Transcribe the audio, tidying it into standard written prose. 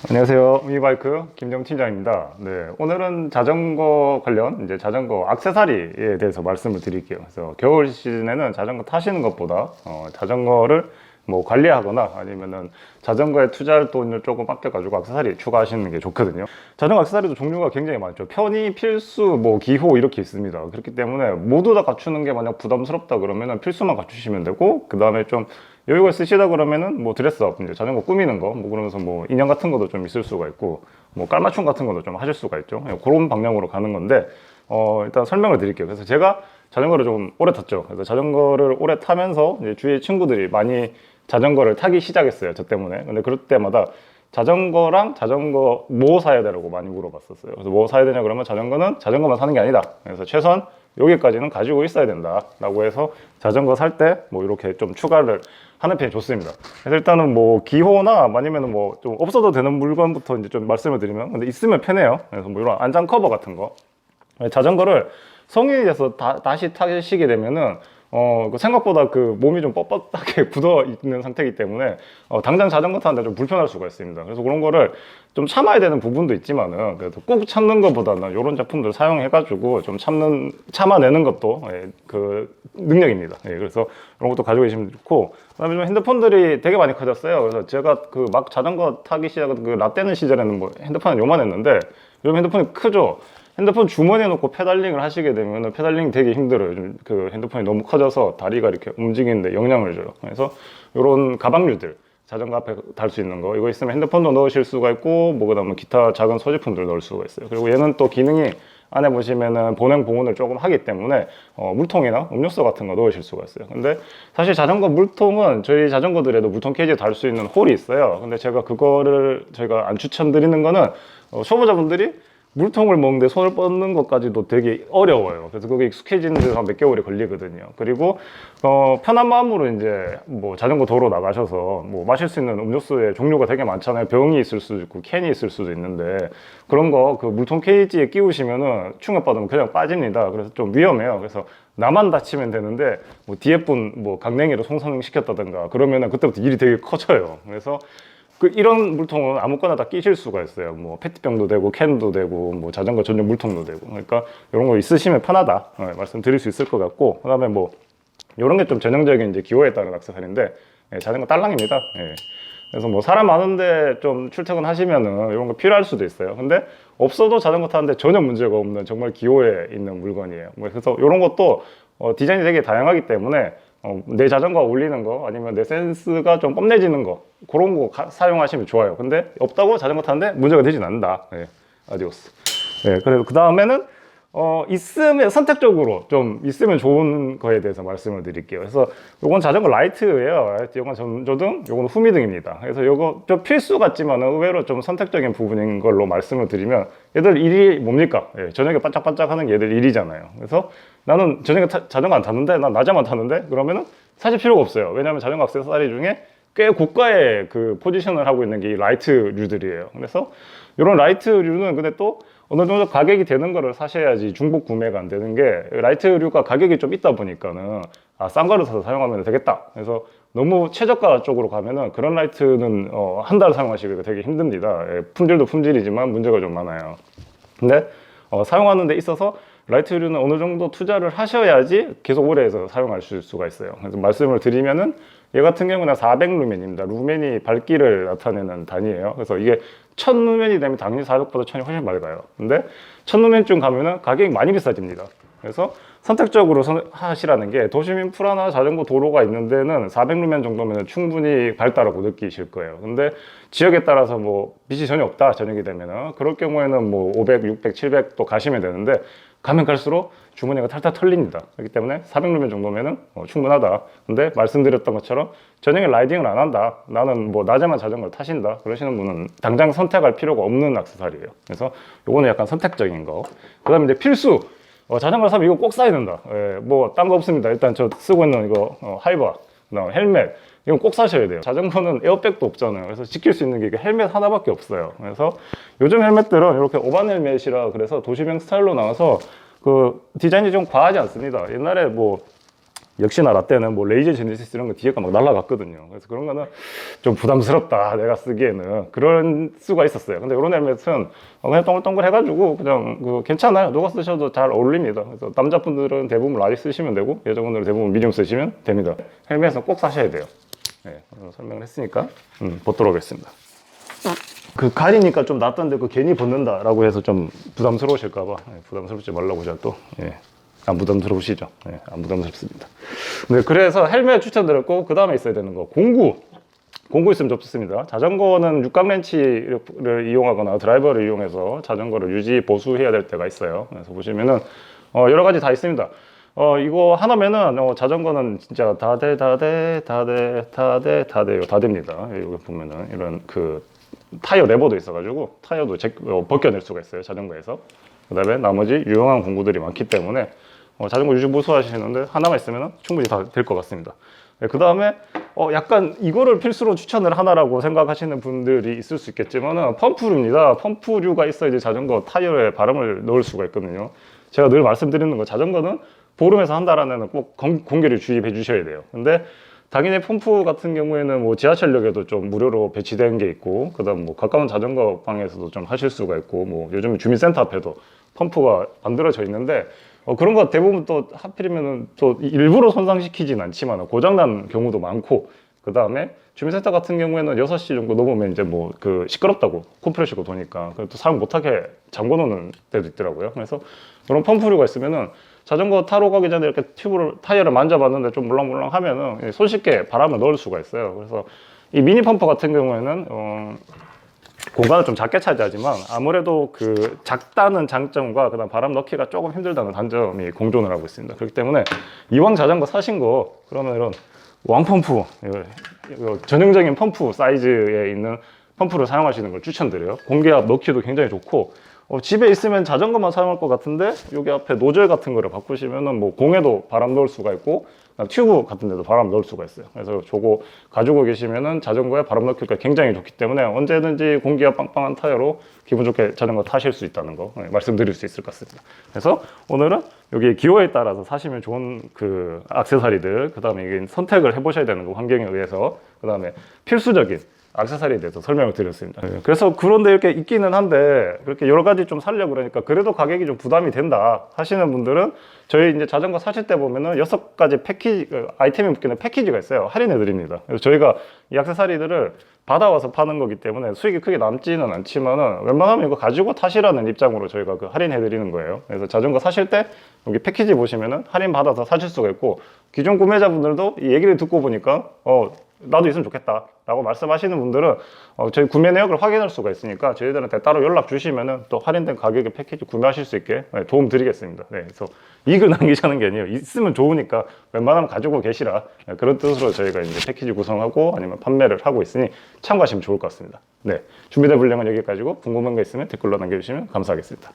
안녕하세요. 미바이크 김정 팀장입니다. 네, 오늘은 자전거 관련 자전거 액세서리에 대해서 말씀을 드릴게요. 그래서 겨울 시즌에는 자전거 타시는 것보다 자전거를 뭐 관리하거나 아니면은 자전거에 투자할 돈을 조금 아껴가지고 액세서리 추가하시는 게 좋거든요. 자전거 액세서리도 종류가 굉장히 많죠. 편의, 필수, 뭐 기호 이렇게 있습니다. 그렇기 때문에 모두 다 갖추는 게 만약 부담스럽다 그러면은 필수만 갖추시면 되고, 그 다음에 좀 여유가 있으시다 그러면은 뭐 드레스업, 이제 자전거 꾸미는 거, 뭐 그러면서 뭐 인형 같은 것도 좀 있을 수가 있고, 뭐 깔맞춤 같은 것도 좀 하실 수가 있죠. 그런 방향으로 가는 건데, 일단 설명을 드릴게요. 그래서 제가 자전거를 좀 오래 탔죠. 그래서 자전거를 오래 타면서 이제 주위에 친구들이 많이 자전거를 타기 시작했어요. 저 때문에. 근데 그럴 때마다 자전거랑 자전거 뭐 사야 되라고 많이 물어봤었어요. 그래서 뭐 사야 되냐 그러면 자전거는 자전거만 사는 게 아니다. 그래서 최소한 여기까지는 가지고 있어야 된다 라고 해서 자전거 살 때 뭐 이렇게 좀 추가를 하는 편이 좋습니다. 그래서 일단은 뭐 기호나 아니면 뭐 좀 없어도 되는 물건부터 이제 좀 말씀을 드리면, 근데 있으면 편해요. 그래서 뭐 이런 안장 커버 같은 거, 자전거를 성인이 돼서 다시 타시게 되면은 그 생각보다 그 몸이 좀 뻣뻣하게 굳어 있는 상태이기 때문에 당장 자전거 타는데 좀 불편할 수가 있습니다. 그래서 그런 거를 좀 참아야 되는 부분도 있지만은 그래도 꼭 참는 것보다는 이런 제품들 사용해 가지고 좀 참아내는 것도 그 능력입니다. 그래서 이런 것도 가지고 계시면 좋고, 그다음에 좀 핸드폰들이 되게 많이 커졌어요. 그래서 제가 그 막 자전거 타기 시작한 그 라떼는 시절에는 뭐 핸드폰은 요만했는데 요즘 핸드폰이 크죠. 핸드폰 주머니에 놓고 페달링을 하시게 되면 페달링 되게 힘들어요. 요즘 그 핸드폰이 너무 커져서 다리가 이렇게 움직이는데 영향을 줘요. 그래서 이런 가방류들, 자전거 앞에 달 수 있는 거, 이거 있으면 핸드폰도 넣으실 수가 있고, 뭐 그다음에 기타 작은 소지품들 넣을 수가 있어요. 그리고 얘는 또 기능이 안에 보시면은 보냉 보온을 조금 하기 때문에 물통이나 음료수 같은 거 넣으실 수가 있어요. 근데 사실 자전거 물통은 저희 자전거들에도 물통 케이지에 달 수 있는 홀이 있어요. 근데 제가 그거를 저희가 안 추천드리는 거는 초보자분들이 물통을 먹는데 손을 뻗는 것까지도 되게 어려워요. 그래서 그게 익숙해지는 데서 한 몇 개월이 걸리거든요. 그리고 편한 마음으로 이제 뭐 자전거 도로 나가셔서 뭐 마실 수 있는 음료수의 종류가 되게 많잖아요. 병이 있을 수도 있고 캔이 있을 수도 있는데, 그런 거 그 물통 케이지에 끼우시면은 충격받으면 그냥 빠집니다. 그래서 좀 위험해요. 그래서 나만 다치면 되는데 뭐 뒤에 분 뭐 강냉이로 손상 시켰다든가 그러면은 그때부터 일이 되게 커져요. 그래서 이런 물통은 아무거나 다 끼실 수가 있어요. 뭐 페트병도 되고 캔도 되고 뭐 자전거 전용 물통도 되고. 그러니까 이런 거 있으시면 편하다 말씀드릴 수 있을 것 같고, 그다음에 뭐 이런 게 좀 전형적인 이제 기호에 따른 액세서리인데, 자전거 딸랑입니다. 그래서 뭐 사람 많은데 좀 출퇴근하시면은 이런 거 필요할 수도 있어요. 근데 없어도 자전거 타는데 전혀 문제가 없는 정말 기호에 있는 물건이에요. 뭐 그래서 이런 것도 디자인이 되게 다양하기 때문에 내 자전거 올리는 거 아니면 내 센스가 좀 뽐내지는 거, 그런 거 사용하시면 좋아요. 근데 없다고 자전거 타는데 문제가 되진 않는다. 아디오스. 그래서 그 다음에는 있으면 선택적으로 좀 있으면 좋은 거에 대해서 말씀을 드릴게요. 그래서 요건 자전거 라이트예요. 요건 전조등, 요건 후미등입니다. 그래서 요거 좀 필수 같지만 의외로 좀 선택적인 부분인 걸로 말씀을 드리면, 얘들 일이 뭡니까? 저녁에 반짝반짝하는 게 얘들 일이잖아요. 그래서 나는 저녁에 자전거 안 탔는데, 난 낮에만 탔는데, 그러면은 사실 필요가 없어요. 왜냐하면 자전거 액세서리 중에 꽤 고가의 그 포지션을 하고 있는 게 이 라이트류들이에요. 그래서 이런 라이트류는 근데 또 어느 정도 가격이 되는 거를 사셔야지 중복 구매가 안 되는 게, 라이트류가 가격이 좀 있다 보니까는 싼 거를 사서 사용하면 되겠다. 그래서 너무 최저가 쪽으로 가면은 그런 라이트는 한 달 사용하시기가 되게 힘듭니다. 품질도 품질이지만 문제가 좀 많아요. 근데 사용하는 데 있어서 라이트류는 어느 정도 투자를 하셔야지 계속 오래 해서 사용하실 수가 있어요. 그래서 말씀을 드리면은 얘 같은 경우는 400루멘입니다. 루멘이 밝기를 나타내는 단위예요. 그래서 이게 1000루멘이 되면 당연히 400보다 1000이 훨씬 맑아요. 근데 1000루멘쯤 가면은 가격이 많이 비싸집니다. 그래서 선택적으로 하시라는 게, 도심 인프라나 자전거 도로가 있는 데는 400루멘 정도면 충분히 밝다라고 느끼실 거예요. 근데 지역에 따라서 뭐 빛이 전혀 없다, 저녁이 되면은, 그럴 경우에는 뭐 500, 600, 700도 가시면 되는데, 가면 갈수록 주머니가 탈탈 털립니다. 그렇기 때문에 400루멘 정도면은 충분하다. 근데 말씀드렸던 것처럼 저녁에 라이딩을 안 한다, 나는 뭐 낮에만 자전거를 타신다, 그러시는 분은 당장 선택할 필요가 없는 액세서리예요. 그래서 요거는 약간 선택적인 거. 그 다음에 이제 필수, 자전거를 사면 이거 꼭 사야 된다. 뭐 딴 거 없습니다. 일단 저 쓰고 있는 이거 하이바, 헬멧, 이건 꼭 사셔야 돼요. 자전거는 에어백도 없잖아요. 그래서 지킬 수 있는 게 헬멧 하나밖에 없어요. 그래서 요즘 헬멧들은 이렇게 오반 헬멧이라 그래서 도시명 스타일로 나와서 그 디자인이 좀 과하지 않습니다. 옛날에 뭐 역시나 라떼는 뭐 레이저 제네시스 이런 거 뒤에가 막 날라갔거든요. 그래서 그런 거는 좀 부담스럽다 내가 쓰기에는 그런 수가 있었어요. 근데 이런 헬멧은 그냥 동글동글 해가지고 그냥 괜찮아요. 누가 쓰셔도 잘 어울립니다. 그래서 남자분들은 대부분 라지 쓰시면 되고 여자분들은 대부분 미디움 쓰시면 됩니다. 헬멧은 꼭 사셔야 돼요. 네, 설명을 했으니까 벗도록 하겠습니다. 그 가리니까 좀 낫던데 그 괜히 벗는다라고 해서 좀 부담스러우실까봐 부담스럽지 말라고 제가 또 안 부담스러우시죠? 네, 안 부담스럽습니다. 네, 그래서 헬멧 추천드렸고 그 다음에 있어야 되는 거 공구 있으면 좋습니다. 자전거는 육각 렌치를 이용하거나 드라이버를 이용해서 자전거를 유지 보수해야 될 때가 있어요. 그래서 보시면은 여러 가지 다 있습니다. 이거 하나면은 자전거는 진짜 다 됩니다. 여기 보면은 이런 그 타이어 레버도 있어가지고 타이어도 벗겨낼 수가 있어요, 자전거에서. 그 다음에 나머지 유용한 공구들이 많기 때문에 자전거 유지 보수 하시는데 하나만 있으면 충분히 다 될 것 같습니다. 네, 그 다음에 약간 이거를 필수로 추천을 하나라고 생각하시는 분들이 있을 수 있겠지만 펌프류입니다. 펌프류가 있어야지 자전거 타이어에 바람을 넣을 수가 있거든요. 제가 늘 말씀드리는 거, 자전거는 보름에서 한 달 안에는 꼭 공기를 주입해 주셔야 돼요. 근데 당연히 펌프 같은 경우에는 뭐 지하철역에도 좀 무료로 배치된 게 있고, 그 다음 뭐 가까운 자전거 방에서도 좀 하실 수가 있고, 뭐 요즘 주민센터 앞에도 펌프가 만들어져 있는데, 그런 거 대부분 또 하필이면은 또 일부러 손상시키진 않지만 고장난 경우도 많고, 그 다음에 주민센터 같은 경우에는 6시 정도 넘으면 이제 뭐 그 시끄럽다고 컴프레셔가 도니까 또 사용 못하게 잠궈 놓는 때도 있더라고요. 그래서 그런 펌프류가 있으면은 자전거 타러 가기 전에 이렇게 타이어를 만져봤는데 좀 물렁물렁 하면은 손쉽게 바람을 넣을 수가 있어요. 그래서 이 미니 펌프 같은 경우에는 공간을 좀 작게 차지하지만 아무래도 그 작다는 장점과 그다음 바람 넣기가 조금 힘들다는 단점이 공존을 하고 있습니다. 그렇기 때문에 이왕 자전거 사신 거 그러면 이런 왕펌프, 이거 전형적인 펌프 사이즈에 있는 펌프를 사용하시는 걸 추천드려요. 공기압 넣기도 굉장히 좋고, 집에 있으면 자전거만 사용할 것 같은데 여기 앞에 노즐 같은 거를 바꾸시면은 뭐 공에도 바람 넣을 수가 있고 튜브 같은 데도 바람 넣을 수가 있어요. 그래서 저거 가지고 계시면은 자전거에 바람 넣기가 굉장히 좋기 때문에 언제든지 공기가 빵빵한 타이어로 기분 좋게 자전거 타실 수 있다는 거 말씀드릴 수 있을 것 같습니다. 그래서 오늘은 여기 기호에 따라서 사시면 좋은 그 액세서리들, 그 다음에 이게 선택을 해보셔야 되는 거, 환경에 의해서, 그 다음에 필수적인 액세서리에 대해서 설명을 드렸습니다. 그래서 그런데 이렇게 있기는 한데 그렇게 여러 가지 좀 사려고 그러니까 그래도 가격이 좀 부담이 된다 하시는 분들은 저희 이제 자전거 사실 때 보면은 6가지 패키지, 아이템이 묶이는 패키지가 있어요. 할인해 드립니다. 그래서 저희가 이 액세서리들을 받아와서 파는 거기 때문에 수익이 크게 남지는 않지만은 웬만하면 이거 가지고 타시라는 입장으로 저희가 그 할인해 드리는 거예요. 그래서 자전거 사실 때 여기 패키지 보시면은 할인 받아서 사실 수가 있고, 기존 구매자분들도 이 얘기를 듣고 보니까 나도 있으면 좋겠다 라고 말씀하시는 분들은 저희 구매 내역을 확인할 수가 있으니까 저희들한테 따로 연락 주시면은 또 할인된 가격의 패키지 구매하실 수 있게 도움 드리겠습니다. 네, 그래서 이익을 남기자는 게 아니에요. 있으면 좋으니까 웬만하면 가지고 계시라, 그런 뜻으로 저희가 이제 패키지 구성하고 아니면 판매를 하고 있으니 참고하시면 좋을 것 같습니다. 네, 준비된 분량은 여기까지고 궁금한 거 있으면 댓글로 남겨주시면 감사하겠습니다.